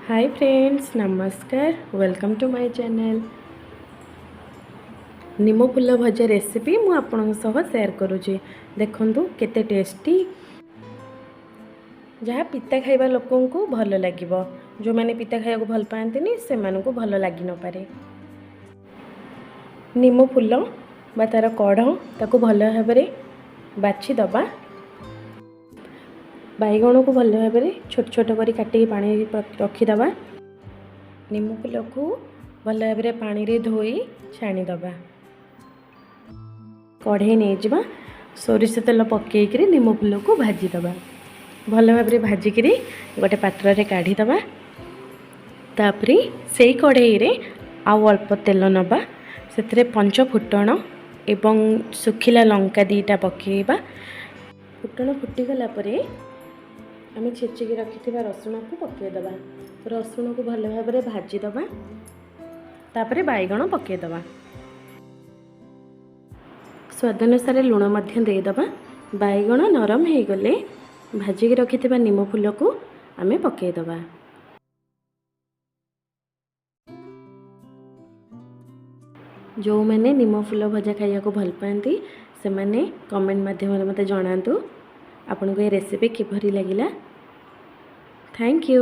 हाय friends, नमस्कार। Welcome to my channel. निमो फूल भजा रेसिपी मु आपन सह शेयर करुँचे। देखंतु केते टेस्टी, जहाँ पिता खाइबा लोकन को भल लागिबो। जो माने पिता खाइबा को भल पाएंतिनी से मानन को भल लागी न पारे। निमो फूल बा तार कढ़ ताको भल भाबरे बाछि दबा। बैगण को भल भाबरे छोट छोट करी काटी पानी रखीदबा। निमो फूल को भल भाबरे पानी रे धोई छाणी दबा। कढ़ई नहीं जावा, सोरिष तेल पकईकरी निमो फूल को भाजी दबा। भल भाबरे भाजिकी गोटे पात्र रे काढ़ी दबा। तापरे सेई कढ़ई रे आउ अल्प तेल नबा। सेतरे पंच फुटण एवं सुखिला लंका दीटा पकेबा। फुटण फुटीगला परे आम छेचिकी रखिथिबा रसुण को पकेदबा। रसुण को भल भाबरे भाजी दबा। तापरे बैगण पकेदबा। स्वाद अनुसार लुण मध्य देदबा। बैगण नरम हो गले भाजिकी रखिथिबा निमो फूल को आमे पकेदबा। जो मैंने निमो फूल भजा खाइया को भल पाती से मैंने कमेंट माध्यम मते जणातु आपन को ये रेसिपी किपरि लागिला। Thank you.